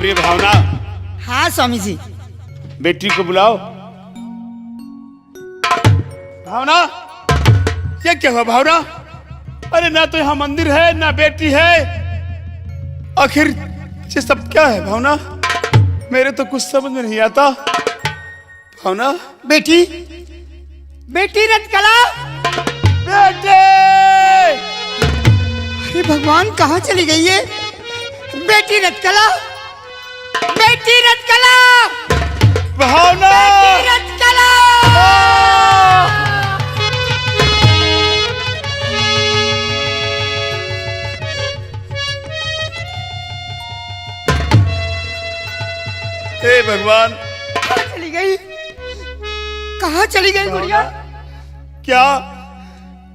प्रिय भावना। हाँ स्वामी जी। बेटी को बुलाओ। भावना, ये क्या हुआ भावना? अरे ना तो यहाँ मंदिर है ना बेटी है, आखिर ये सब क्या है भावना? मेरे तो कुछ समझ में नहीं आता भावना। बेटी, बेटी रत्कला, बेटे! अरे भगवान कहाँ चली गई है बेटी रत्कला? बेटी रत्कला, भावना! बेटी रत्कला! हे भगवान, कहाँ चली गई? कहाँ चली गई गुड़िया? क्या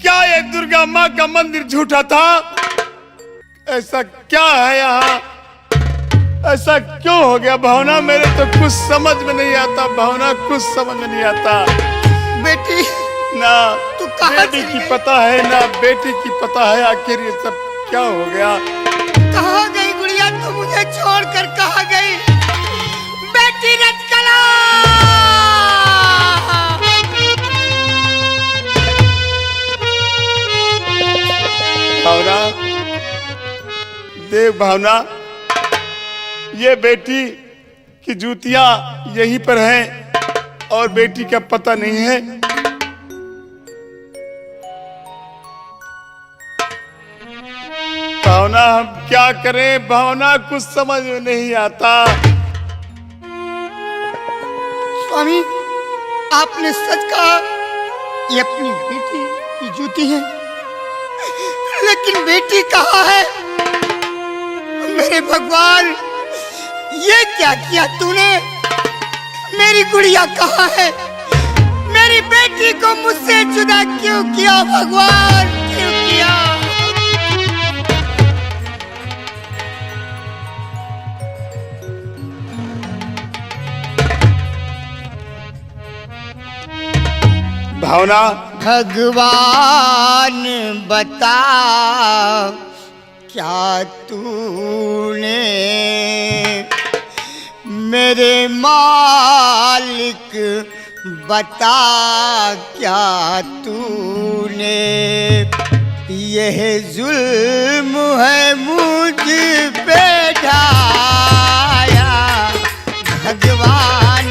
क्या ये दुर्गा माँ का मंदिर झूठा था? ऐसा क्या है यहाँ? ऐसा क्यों हो गया भावना? मेरे तो कुछ समझ में नहीं आता भावना, कुछ समझ में नहीं आता। बेटी ना तू कहाँ बेटी चली की गई? पता है ना बेटी की पता है, आखिर ये सब क्या हो गया? कहाँ गई गुड़िया? तू मुझे छोड़कर कहाँ गई? बेटी रत्कला! भावना, देव भावना, ये बेटी की जूतियां यहीं पर हैं और बेटी का पता नहीं है। भावना, हम क्या करें भावना? कुछ समझ में नहीं आता। स्वामी, आपने सच कहा, ये अपनी बेटी की जूती है, लेकिन बेटी कहाँ है? मेरे भगवान, ये क्या किया तूने? मेरी गुड़िया कहाँ है? मेरी बेटी को मुझसे जुदा क्यों किया भगवान? क्यों किया? भावना, भगवान बता, क्या तूने मेरे मालिक बता, क्या तूने यह जुल्म है मुझ पे ढाया? भगवान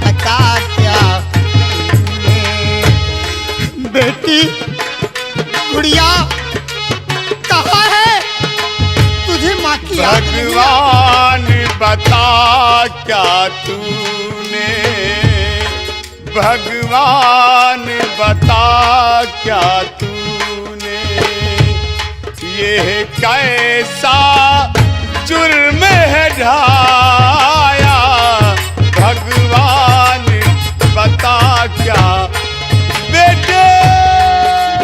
बता, क्या बेटी गुड़िया कहाँ है? तुझे माँ की याद नहीं है? भगवान बता क्या तूने, भगवान बता क्या तूने ये कैसा जुर्म है ढाया? भगवान बता क्या बेटे?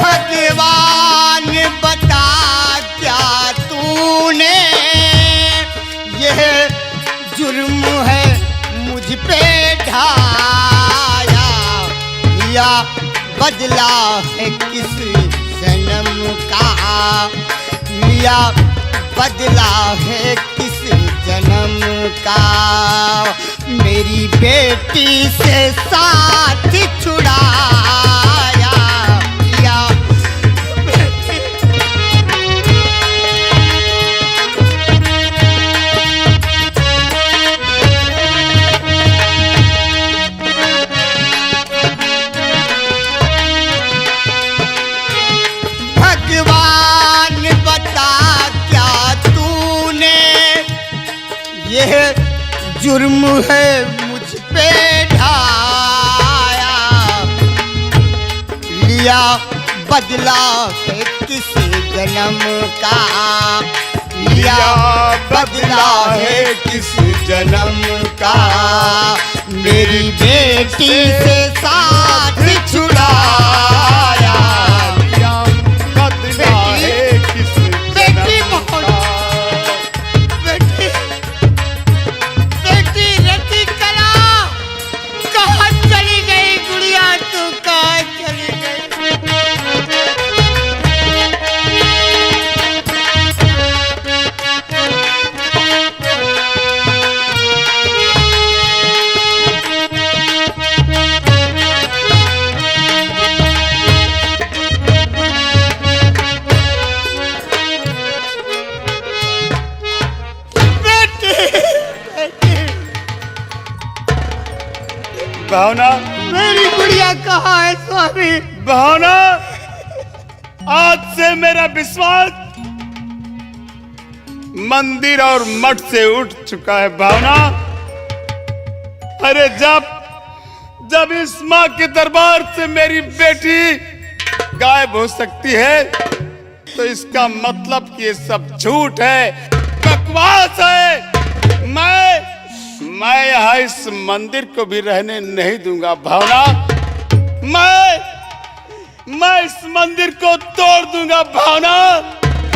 भगवान बता, क्या तूने यह जुर्म है मुझ पे ढाया? या बदला है किस जन्म का? या बदला है किस जन्म का? मेरी बेटी से साथ छुड़ाया? या भगवान बता, क्या तूने यह जुर्म है मुझ पे ढाया? लिया बदला है किस जन्म का? लिया बदला है किस जन्म का? मेरी बेटी से साथ छुड़ाया? लिया बदला है किस बेटी जन्म बहुत का? बेटी, बेटी रत्कला कहाँ चली गई गुड़िया? तू कहाँ चली गई? भावना, मेरी गुड़िया कहाँ है स्वामी? भावना, आज से मेरा विश्वास मंदिर और मठ से उठ चुका है भावना। अरे जब इस माँ के दरबार से मेरी बेटी गायब हो सकती है तो इसका मतलब कि ये सब झूठ है, बकवास है। मैं यहाँ इस मंदिर को भी रहने नहीं दूंगा भावना। मैं इस मंदिर को तोड़ दूंगा भावना।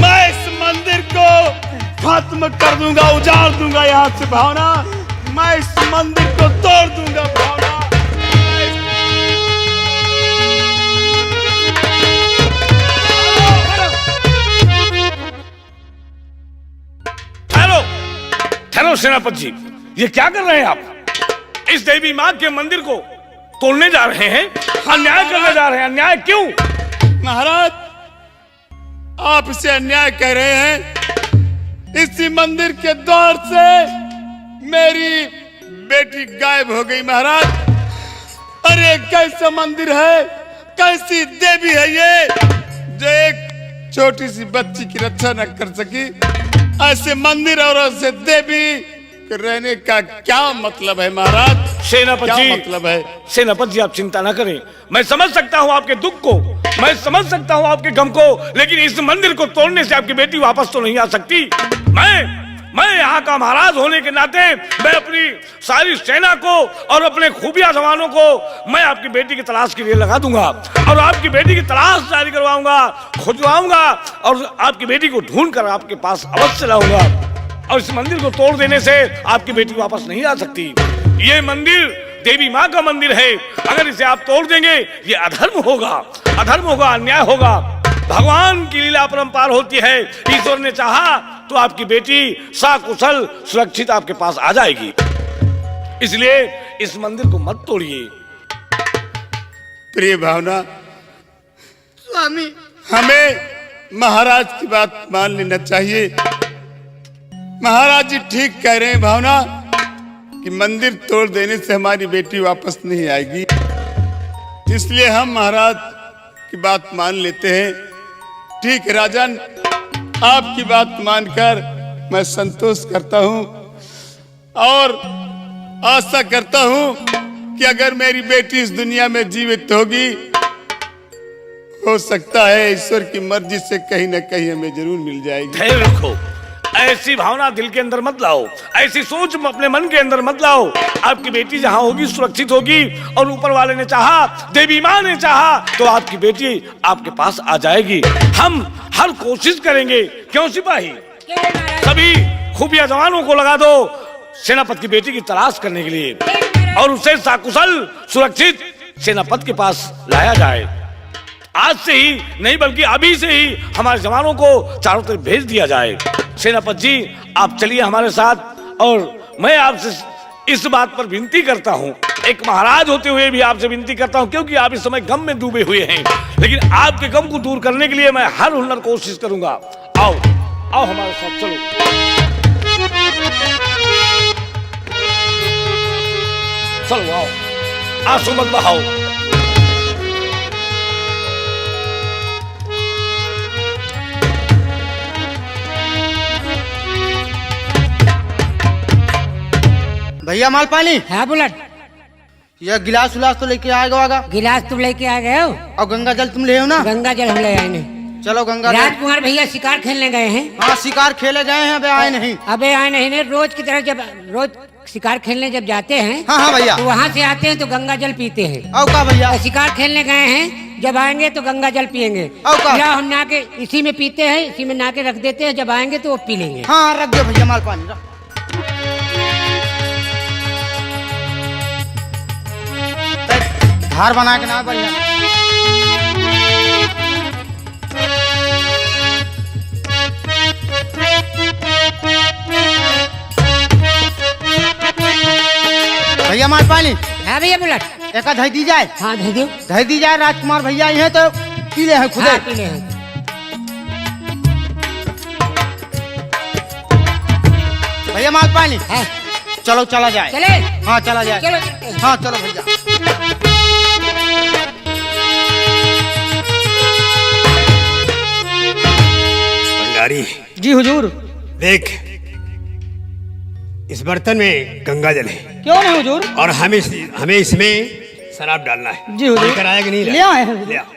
मैं इस मंदिर को खत्म कर दूंगा, उजाड़ दूंगा यहाँ से भावना। मैं इस मंदिर को तोड़ दूंगा भावना। ठहरो सेनापति जी, ये क्या कर रहे हैं आप? इस देवी माँ के मंदिर को तोड़ने जा रहे हैं, अन्याय करने जा रहे हैं। अन्याय क्यों? महाराज, आप इसे अन्याय कह रहे हैं। इसी मंदिर के द्वार से मेरी बेटी गायब हो गई महाराज। अरे कैसा मंदिर है, कैसी देवी है ये जो एक छोटी सी बच्ची की रक्षा न कर सकी। ऐसे मंदिर और ऐसे देवी के रहने का क्या मतलब है महाराज? सेनापति क्या जी, मतलब है? सेनापति जी आप चिंता ना करें, मैं समझ सकता हूँ आपके दुख को, मैं समझ सकता हूँ आपके गम को, लेकिन इस मंदिर को तोड़ने से आपकी बेटी वापस तो नहीं आ सकती। मैं यहाँ का महाराज होने के नाते मैं अपनी सारी सेना को और अपने खुफिया जवानों को मैं आपकी बेटी की तलाश के लिए लगा दूंगा और आपकी बेटी की तलाश जारी करवाऊंगा, खुजवाऊंगा और आपकी बेटी को ढूंढकर आपके पास अवश्य लाऊंगा। और इस मंदिर को तोड़ देने से आपकी बेटी वापस नहीं आ सकती। ये मंदिर देवी माँ का मंदिर है, अगर इसे आप तोड़ देंगे ये अधर्म होगा, अन्याय होगा। भगवान की लीला अपरंपार होती है। ईश्वर ने चाहा तो आपकी बेटी सकुशल सुरक्षित आपके पास आ जाएगी। इसलिए इस मंदिर को मत तोड़िए। प्रिय भावना, स्वामी, हमें महाराज की बात मान लेना चाहिए। महाराज जी ठीक कह रहे हैं भावना कि मंदिर तोड़ देने से हमारी बेटी वापस नहीं आएगी। इसलिए हम महाराज की बात मान लेते हैं। ठीक है राजन, आपकी बात मानकर मैं संतोष करता हूं और आशा करता हूं कि अगर मेरी बेटी इस दुनिया में जीवित होगी, हो सकता है ईश्वर की मर्जी से कहीं ना कहीं हमें जरूर मिल जाएगी। धैर्य रखो, ऐसी भावना दिल के अंदर मत लाओ, ऐसी सोच अपने मन के अंदर मत लाओ। आपकी बेटी जहां होगी सुरक्षित होगी और ऊपर वाले ने चाहा, देवी माँ ने चाहा तो आपकी बेटी आपके पास आ जाएगी। हम हर कोशिश करेंगे। क्यों सिपाही? सभी खुफिया जवानों को लगा दो सेनापति की बेटी की तलाश करने के लिए और उसे सकुशल सुरक्षित सेनापति के पास लाया जाए। आज से ही नहीं बल्कि अभी से ही हमारे जवानों को चारों तरफ भेज दिया जाए। सेनापति जी आप चलिए हमारे साथ। और मैं आपसे इस बात पर विनती करता हूँ, एक महाराज होते हुए भी आपसे विनती करता हूँ, क्योंकि आप इस समय गम में डूबे हुए हैं, लेकिन आपके गम को दूर करने के लिए मैं हर हुनर कोशिश करूंगा। आओ आओ हमारे साथ चलो। चलो आओ, आंसू मत बहाओ। भैया माल पानी। हाँ बुलेट, यह गिलास उलास तो लेके आएगा वागा। गिलास तुम लेके आ गए हो और गंगा जल तुम ले हो ना? गंगा जल हम ले आए नहीं। चलो गंगा जल। राजकुमार भैया शिकार खेलने गए हैं। हाँ शिकार खेले गए हैं, अबे आए नहीं। अबे आए नहीं ने, रोज की तरह जब रोज शिकार खेलने जब जाते हैं हाँ हाँ भैया, तो वहाँ से आते हैं तो गंगा जल पीते हैं। आओ का भैया, और शिकार खेलने गए हैं, जब आएंगे तो गंगा जल पियेंगे। आओ का। या हम ना के इसी में पीते हैं, इसी में ना के रख देते हैं, जब आएंगे तो वो पी लेंगे। हाँ रख दो भैया माल पानी रख। धार बना के ना बढ़िया। भैया माल पानी। हाँ भैया बुलेट। एक धई दी जाए। हाँ दे दो। धई दी जाए, राजकुमार भैया ही है तो पी ले हैं खुदे। हाँ, पी ले हैं। भैया माल पानी। हाँ चलो चला जाए। चले। हाँ चला जाए। चलो चलते हैं। हाँ चलो भैया। दुलारी, जी हुजूर। देख इस बर्तन में गंगा जल है क्यों नहीं हुजूर? और हमें इसमें शराब डालना है। जी हुजूर। लेकर आया कि नहीं? ले आए हैं हुजूर। ले आओ।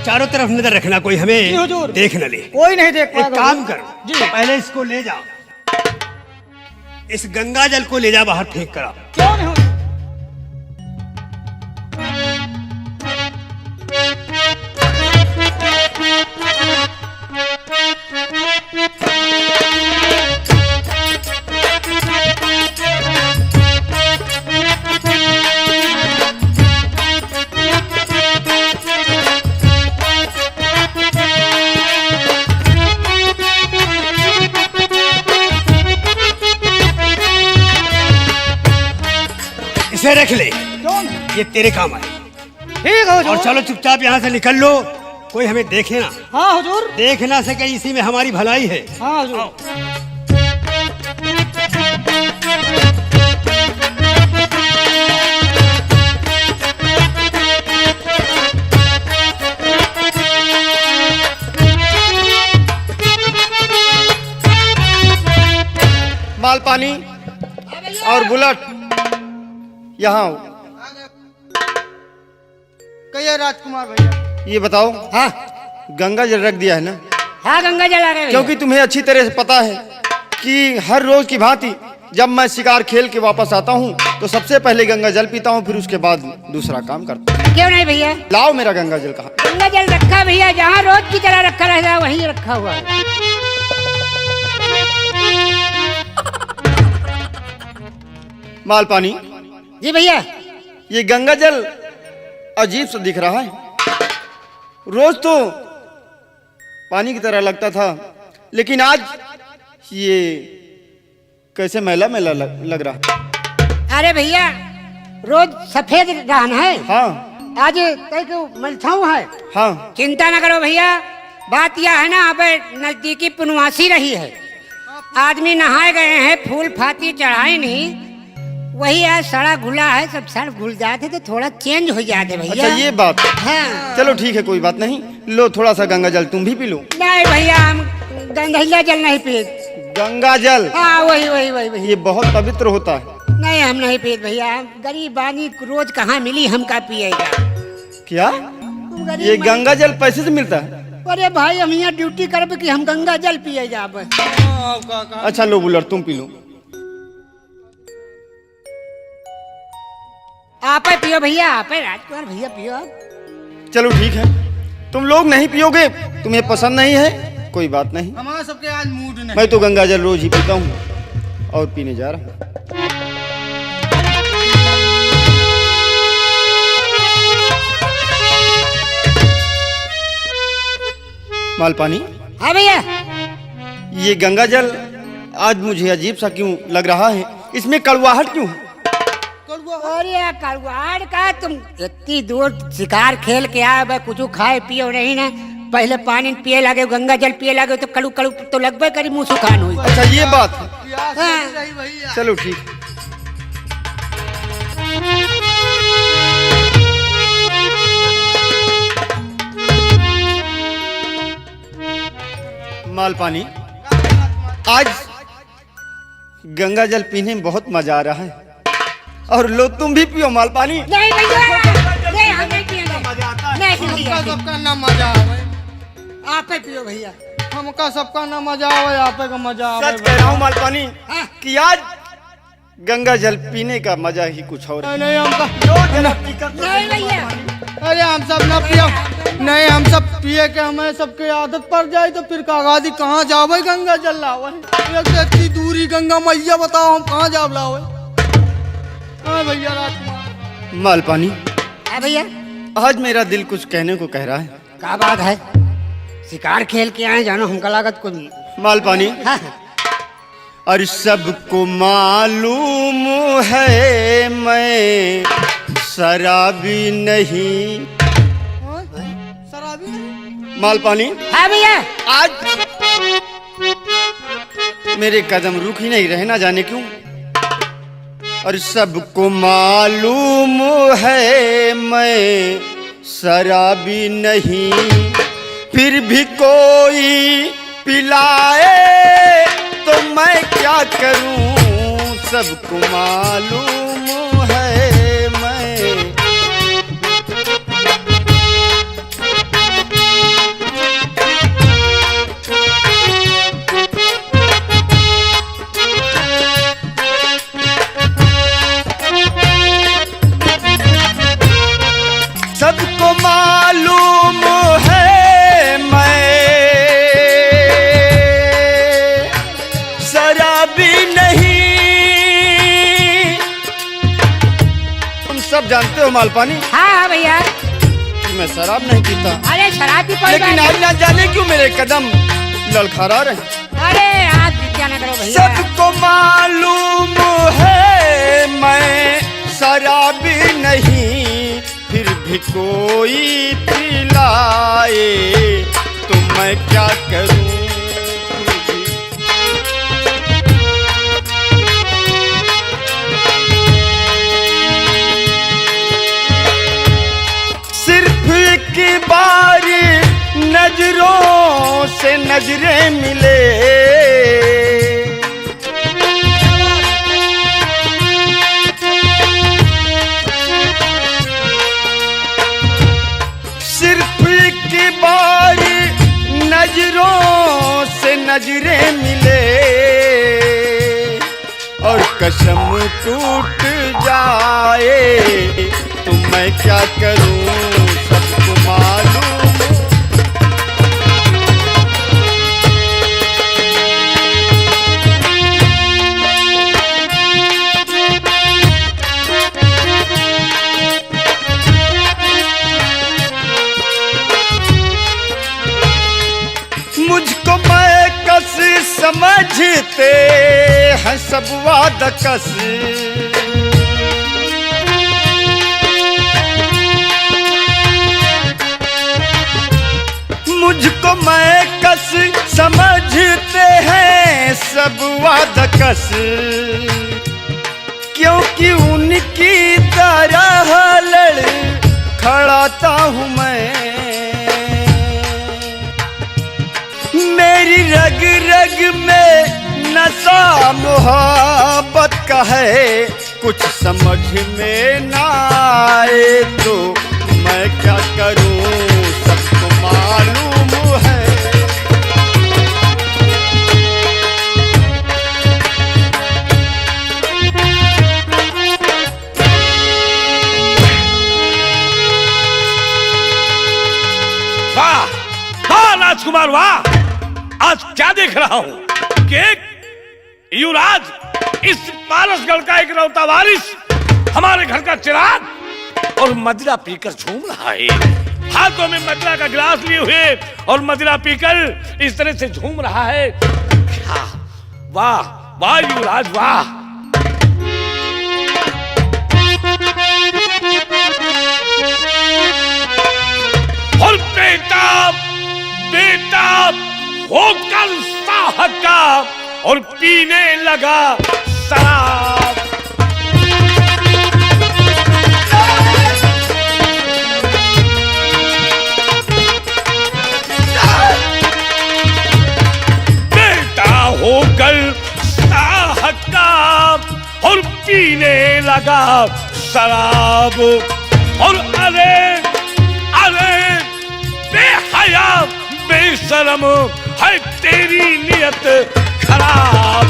चारों तरफ नजर रखना, कोई जी हमें हुजूर। देख न ले। कोई नहीं देख एक पाएगा काम हुजूर। कर, जी। पहले इसको ले जा, इस गंगा जल को ले जा बाहर फेंक कर आ। क्यों नहीं हुजूर? इसे रख ले, क्यों नहीं? ये तेरे काम आए। ठीक है हुजूर। और चलो चुपचाप यहाँ से निकल लो, कोई हमें देखे ना। हाँ हुजूर। देख ना सके, इसी में हमारी भलाई है। हाँ हुजूर। माल पानी और बुलेट यहाँ आओ। कहिए राजकुमार भैया। ये बताओ, हाँ गंगा जल रख दिया है ना? हाँ गंगा जल आ रहे हैं क्योंकि तुम्हें अच्छी तरह से पता है कि हर रोज की भांति जब मैं शिकार खेल के वापस आता हूँ तो सबसे पहले गंगा जल पीता हूँ, फिर उसके बाद दूसरा काम करता हूँ। क्यों नहीं भैया? लाओ मेरा गंगा जल कहाँ? गंगा जल रखा भैया, जहाँ रोज की तरह रखा रहता है वहीं रखा हुआ है। माल पानी, जी भैया। ये गंगा जल अजीब सा दिख रहा है। रोज तो पानी की तरह लगता था, लेकिन आज ये कैसे मैला मैला लग रहा है। अरे भैया, रोज सफेद रहना है, हाँ आज मलछाऊ है। हाँ, चिंता न करो भैया। बात यह है ना, यहाँ पे नजदीकी पुनवासी रही है, आदमी नहाए गए हैं, फूल फाती चढ़ाए नहीं, वही है सड़ा घुला है, सब सड़ घुल जाते तो थोड़ा चेंज हो जाते भैया। अच्छा ये बात। हाँ। चलो ठीक है, कोई बात नहीं। लो थोड़ा सा गंगा जल तुम भी पी लो। नहीं भैया, हम गंगा जल नहीं पी। गंगा जल, हाँ वही वही वही वही। ये बहुत पवित्र होता है। नहीं हम नहीं पीते भैया, हम गरीब आदमी रोज कहाँ मिली हम का पिएगा। क्या गरीब ये आदमी- गंगा जल पैसे से मिलता है? अरे भाई हम यहाँ ड्यूटी करब कि हम गंगा जल पिए जाब। अच्छा लो बुलर, तुम पी लो। आप ही पियो भैया, आप ही राजकुमार भैया पियो। चलो ठीक है, तुम लोग नहीं पियोगे, तुम्हें पसंद नहीं है, कोई बात नहीं। हमारा सबके आज मूड नहीं। मैं तो गंगा जल रोज ही पीता हूँ और पीने जा रहा हूँ। माल पानी, हाँ भैया। ये गंगा जल आज मुझे अजीब सा क्यों लग रहा है? इसमें कड़वाहट क्यों है? अरे कड़वाड़ का, तुम इतनी दूर शिकार खेल के आए भाई, कुछ खाए पियो नहीं ना, पहले पानी पिए लगे, गंगा जल पिए लगे तो कड़ू कड़ू तो लगभग करी, मुंह सुखान हुई। अच्छा ये बात है, भैया। चलो ठीक। माल पानी, आज गंगा जल पीने में बहुत मजा आ रहा है, और लो तुम भी पियो माल पानी। नहीं भैया, नहीं हम नहीं पिएंगे। नहीं भैया, सबका ना मजा आवे, आप ही पियो भैया। हमका सबका ना मजा आवे, आप का मजा आवे। सच कह रहा हूँ माल पानी हाँ। कि आज गंगा जल पीने का मजा ही कुछ और है। नहीं हमका, नहीं भैया, अरे हम सब ना पियो, नहीं हम सब पिए के हमें सबके आदत पड़ जाए तो फिर कागाजी कहाँ जावे गंगा जल लावे। एक तो इतनी दूरी गंगा मैया, बताओ हम कहाँ जाव लावे। हाँ भैया राजकुमार। माल पानी, हाँ भैया। आज मेरा दिल कुछ कहने को कह रहा है। क्या बात है? शिकार खेल के आए जानो, हमका लागत कोई। माल पानी, हाँ। और सबको मालूम है मैं शराबी नहीं। शराबी नहीं? माल पानी, हाँ भैया। आज मेरे कदम रुक ही नहीं रहे, ना जाने क्यों। और सबको मालूम है मैं शराबी नहीं फिर भी कोई पिलाए तो मैं क्या करूं, सबको मालूम है मैं। सबको मालूम है मैं शराबी नहीं। तुम सब जानते हो मालपानी हाँ हाँ भैया। कि मैं शराब नहीं पीता, अरे शराब की कोई लेकिन बात आज ना जाने क्यों मेरे कदम ललकारा रहे। नहीं। अरे आप क्या ना करो भैया। सबको मालूम है मैं शराबी नहीं फिर भी कोई पिलाए तो मैं क्या करूं। सिर्फ एक बार नजरों से नजरें मिले नजरों से नजरें मिले और कसम टूट जाए तो मैं क्या करूं, सबको मालूम। मुझको मैं कस समझते हैं सब वादा कस, मुझको मैं कस समझते हैं सब वादा कस, क्योंकि उनकी तरह लड़ खड़ाता हूँ मैं। मेरी रग रग में नशा मोहब्बत का है, कुछ समझ में ना आए तो मैं क्या करूं, सबको मालूम है। वाह वाह राजकुमार वाह। आज क्या देख रहा हूं कि एक युवराज इस पारसगढ़ का एक रौता वारिस हमारे घर का चिराग और मदिरा पीकर झूम रहा है, हाथों में मदिरा का गिलास लिए हुए और मदिरा पीकर इस तरह से झूम रहा है। क्या वाह वाह युवराज वाह। और बेटा बेटा होकर साहब का और पीने लगा शराब। बेटा होकर साहब का और पीने लगा शराब। और अरे अरे बेहया बेशरम है तेरी नियत खराब।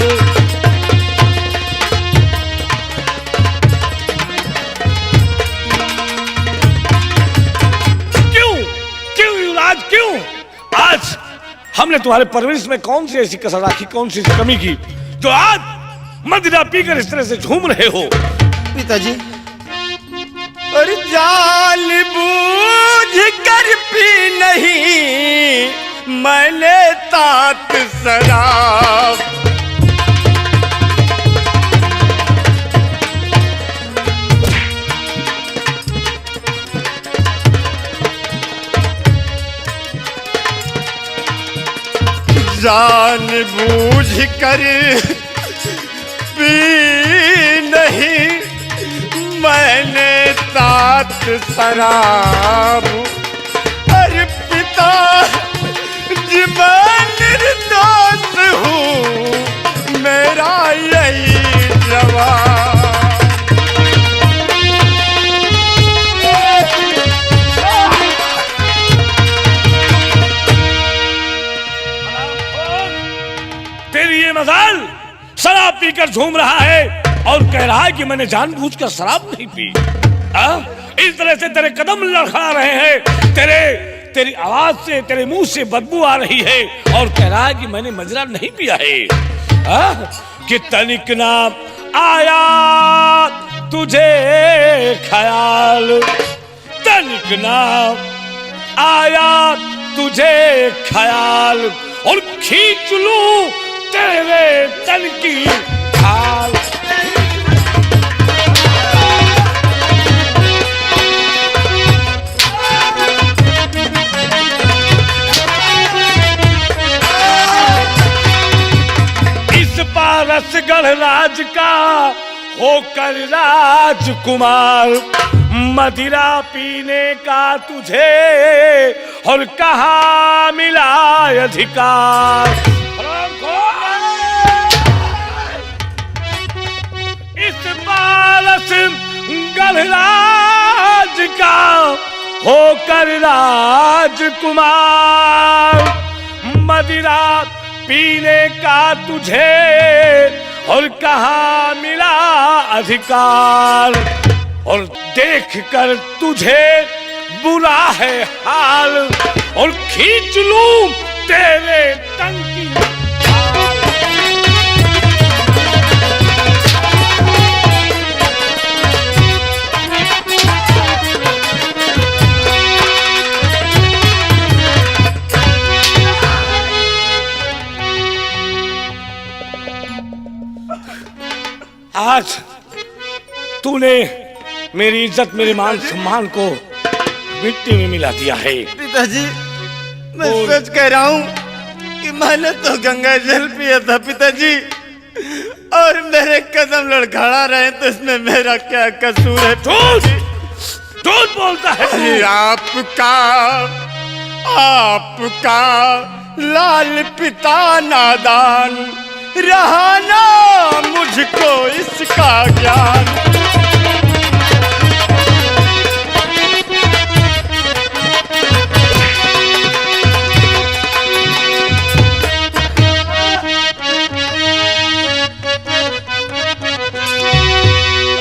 क्यों क्यों युवराज क्यों? आज हमने तुम्हारे परवरिश में कौन सी ऐसी कसर राखी, कौन सी कमी की जो आज मदिरा पीकर इस तरह से झूम रहे हो? पिताजी और जान बूझ कर पी नहीं मैंने तात शराब। जान बूझ कर पी नहीं मैंने तात शराब। बेमजाल शराब पीकर झूम रहा है और कह रहा है कि मैंने जानबूझकर शराब नहीं पी। इस तरह से तेरे कदम लड़खड़ा रहे हैं, तेरी आवाज से, तेरे मुंह से बदबू आ रही है और कह रहा है कि मैंने मजरा नहीं पिया है। कि तनिक ना आया तुझे ख्याल, तनिक ना आया तुझे ख्याल और खींच लूं तेरे तन की खाल। इस पारस गढ़राज का होकर राजकुमार, मदिरा पीने का तुझे और कहाँ मिला अधिकार। इस पारस गढ़राज का होकर राजकुमार, मदिरा पीने का तुझे और कहाँ मिला अधिकार। और देख कर तुझे बुरा है हाल और खींच लूं तेरे तन की खाल। आज तूने मेरी इज्जत, मेरे मान सम्मान को मिट्टी में मिला दिया है। पिताजी, मैं सच कह रहा हूँ कि मैंने तो गंगा जल पिया था पिताजी, और मेरे कदम लड़खड़ा रहे तो इसमें मेरा क्या कसूर है? झूठ बोलता है तू। अरे आपका लाल पिता नादान, रहा ना मुझको इसका ज्ञान।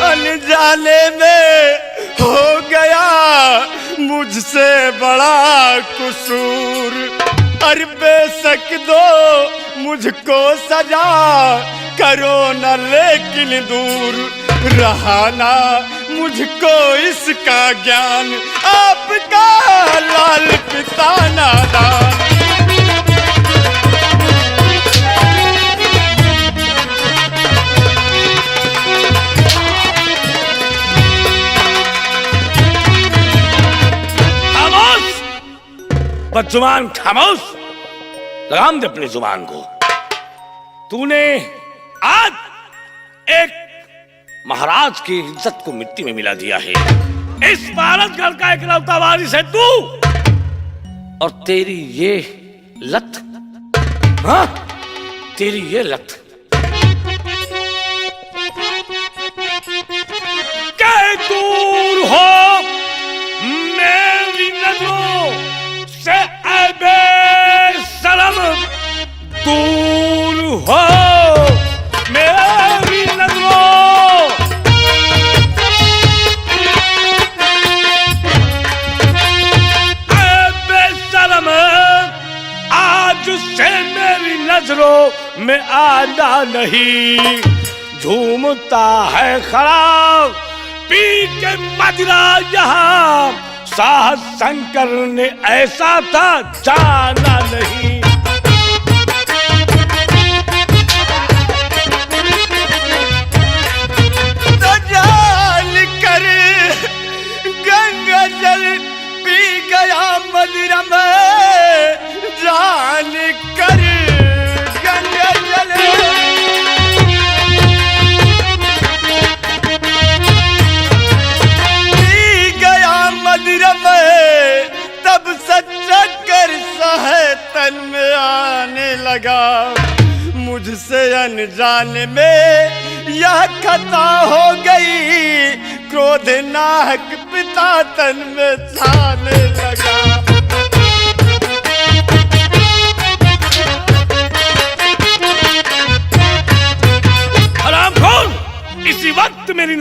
अनजाने में हो गया मुझसे बड़ा कसूर, अरे बेशक दो मुझको सजा, करो न लेकिन दूर, रहा ना मुझको इसका ज्ञान, आपका लाल पिता नादान। बदजुबान खामोश, लगाम दे अपनी जुबान को। तूने आज एक महाराज की इज्जत को मिट्टी में मिला दिया है। इस भारतगढ़ का इकलौता वारिस है तू, और तेरी ये लत, हाँ तेरी ये लत क्या दूर हो मेरी नजरों से, ऐबे शर्म दूर हो मेरी नजरों। ऐबे शर्म आज से मेरी नजरों में आना नहीं। झूमता है खराब पी के मदिरा यहाँ, साहस शंकर ने ऐसा था जाना नहीं। तो जान कर गंगा जल पी गया मदिरा में, जान कर गंगा जल मदिरा में, तब सच्चा कर है तन में आने लगा। मुझसे अनजाने में यह खता हो गई, क्रोध नाहक पिता तन में छाने लगा।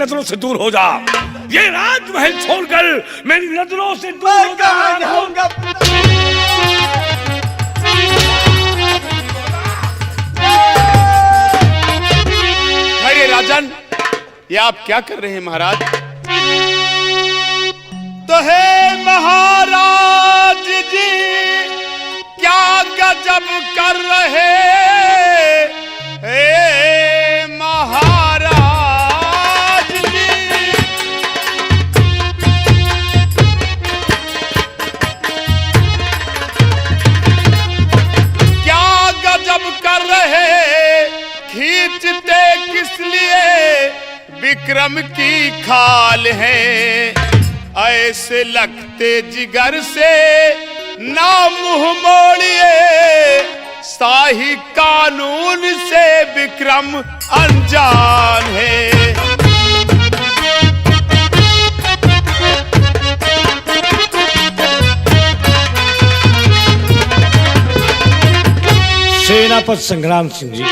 नजरों से दूर हो जा। ये राजमहल छोड़कर मेरी नजरों से दूर हो जा। कहाँ जाऊंगा अरे राजन, ये आप क्या कर रहे हैं महाराज? तो हे महाराज जी, क्या गजब कर रहे हे महाराज जी। क्या गजब कर रहे, खींचते किस लिए विक्रम की खाल है। ऐसे लगते जिगर से ना मुंह मोड़िए, शाही कानून से विक्रम अनजान है। सेनापति संग्राम सिंह जी,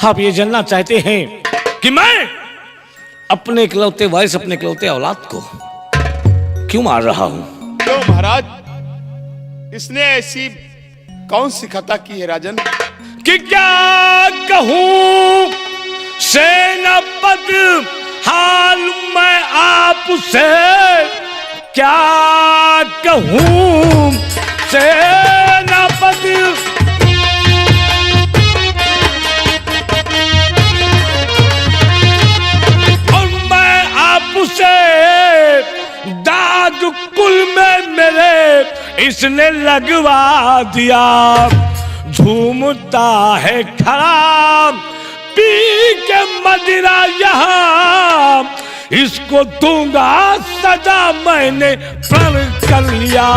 आप ये जानना चाहते हैं कि मैं अपने इकलौते वारिस, अपने इकलौते औलाद को क्यों मार रहा हूं? क्यों महाराज, इसने ऐसी कौन सी खता की है राजन? कि क्या कहूं सेनापति हाल मैं आपसे, क्या कहूं सेनापति। और मैं आपसे दाद कुल में मेरे इसने लगवा दिया। झूमता है खड़ा पी के मदिरा यहाँ, इसको दूंगा सजा मैंने प्रण कर लिया।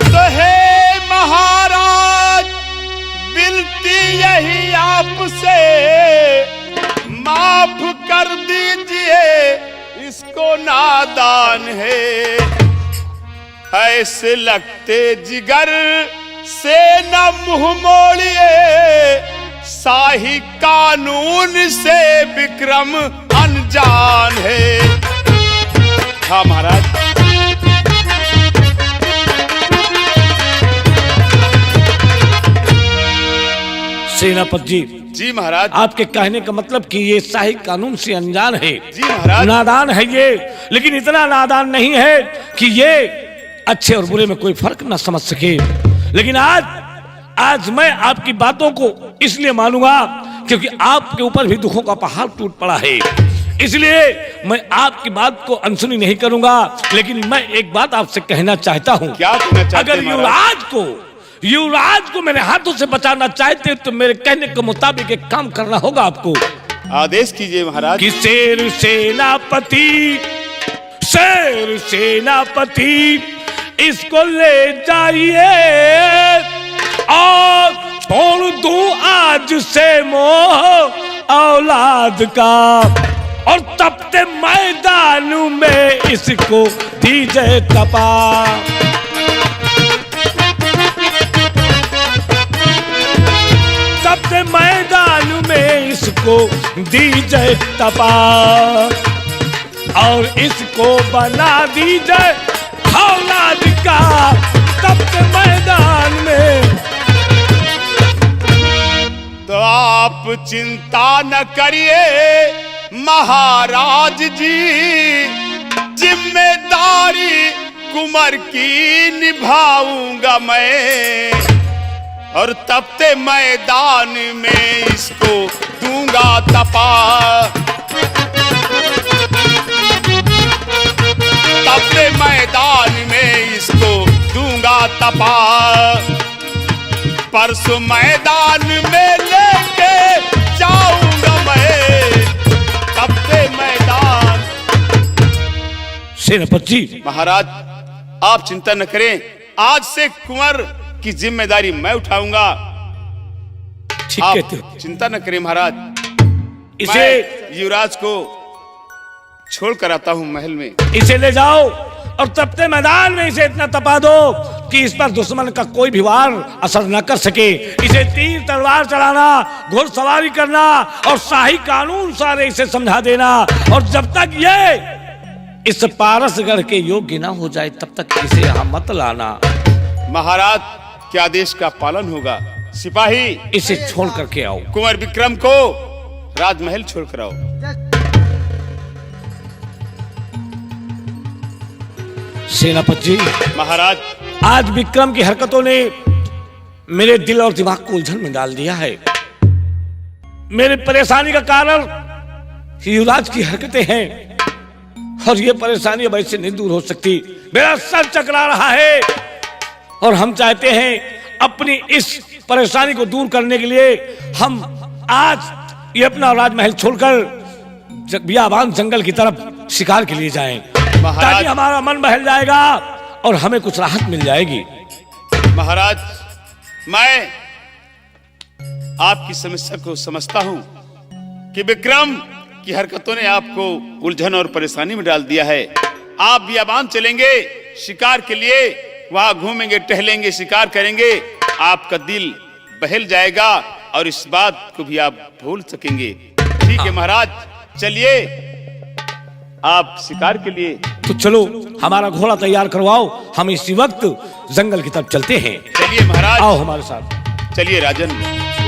तो हे महाराज, विनती यही आपसे, माफ कर दीजिए इसको, नादान है। ऐसे लगते जिगर से न मुंह मोड़िए, शाही कानून से विक्रम अनजान है। हाँ महाराज। सेनापति जी, जी महाराज। आपके कहने का मतलब कि ये शाही कानून से अनजान है। जी महाराज। नादान है ये, लेकिन इतना नादान नहीं है कि ये अच्छे और बुरे में कोई फर्क ना समझ सके। लेकिन आज मैं आपकी बातों को इसलिए मानूंगा क्योंकि आपके ऊपर भी दुखों का पहाड़ टूट पड़ा है। इसलिए मैं आपकी बात को अनसुनी नहीं करूंगा। लेकिन मैं एक बात आपसे कहना चाहता हूं। क्या कहना चाहते अगर हैं महाराज? युवराज को मेरे हाथों से बचाना चाहते तो मेरे कहने के मुताबिक एक काम करना होगा आपको। आदेश कीजिए महाराज। कि शेर सेनापति इसको ले जाइए और छोड़ दूं आज से मोह औलाद का, और तपते मैदान में इसको दीजिए तपा। तपते मैदान में इसको दीजिए तपा, और इसको बना दीजिए औलाद का। तपते मैदान में तो आप चिंता न करिए महाराज जी, जिम्मेदारी कुंवर की निभाऊंगा मैं, और तपते मैदान में इसको दूंगा तपा। तपते मैदान में इसको दूंगा तपा, परसों मैदान में लेके जाऊंगा मैं, तपते मैदान। सेनापति जी। महाराज आप चिंता न करें, आज से कुंवर की जिम्मेदारी मैं उठाऊंगा। ठीक आप कहते हो। चिंता न करें महाराज। इसे मैं युवराज को छोड़ कर आता हूं महल में। इसे ले जाओ और तपते मैदान में इसे इतना तपा दो कि इस पर दुश्मन का कोई भी वार असर न कर सके। इसे तीर तलवार चलाना, घुड़सवारी करना और शाही कानून सारे इसे समझा देना, और जब तक ये इस पारसगढ़ के योग्य ना हो जाए तब तक इसे यहाँ मत लाना। महाराज के आदेश का पालन होगा। सिपाही इसे छोड़ करके आओ। कुंवर विक्रम को राजमहल छोड़कर आओ। सेनापति जी, महाराज आज विक्रम की हरकतों ने मेरे दिल और दिमाग को उलझन में डाल दिया है। मेरी परेशानी का कारण युवराज की हरकतें हैं, और ये परेशानी अब ऐसे नहीं दूर हो सकती। मेरा सर चकरा रहा है और हम चाहते हैं अपनी इस परेशानी को दूर करने के लिए हम आज ये अपना राजमहल छोड़कर बियाबान जंगल की तरफ शिकार के लिए जाएं, ताकि हमारा मन बहल जाएगा और हमें कुछ राहत मिल जाएगी। महाराज, मैं आपकी समस्या को समझता हूं कि विक्रम की हरकतों ने आपको उलझन और परेशानी में डाल दिया है। आप बियाबान चलेंगे शिकार के लिए, वहां घूमेंगे, टहलेंगे, शिकार करेंगे, आपका दिल बहल जाएगा और इस बात को भी आप भूल सकेंगे। ठीक है महाराज, चलिए आप शिकार के लिए। तो चलो हमारा घोड़ा तैयार करवाओ, हम इसी वक्त जंगल की तरफ चलते हैं। चलिए महाराज, आओ हमारे साथ। चलिए राजन।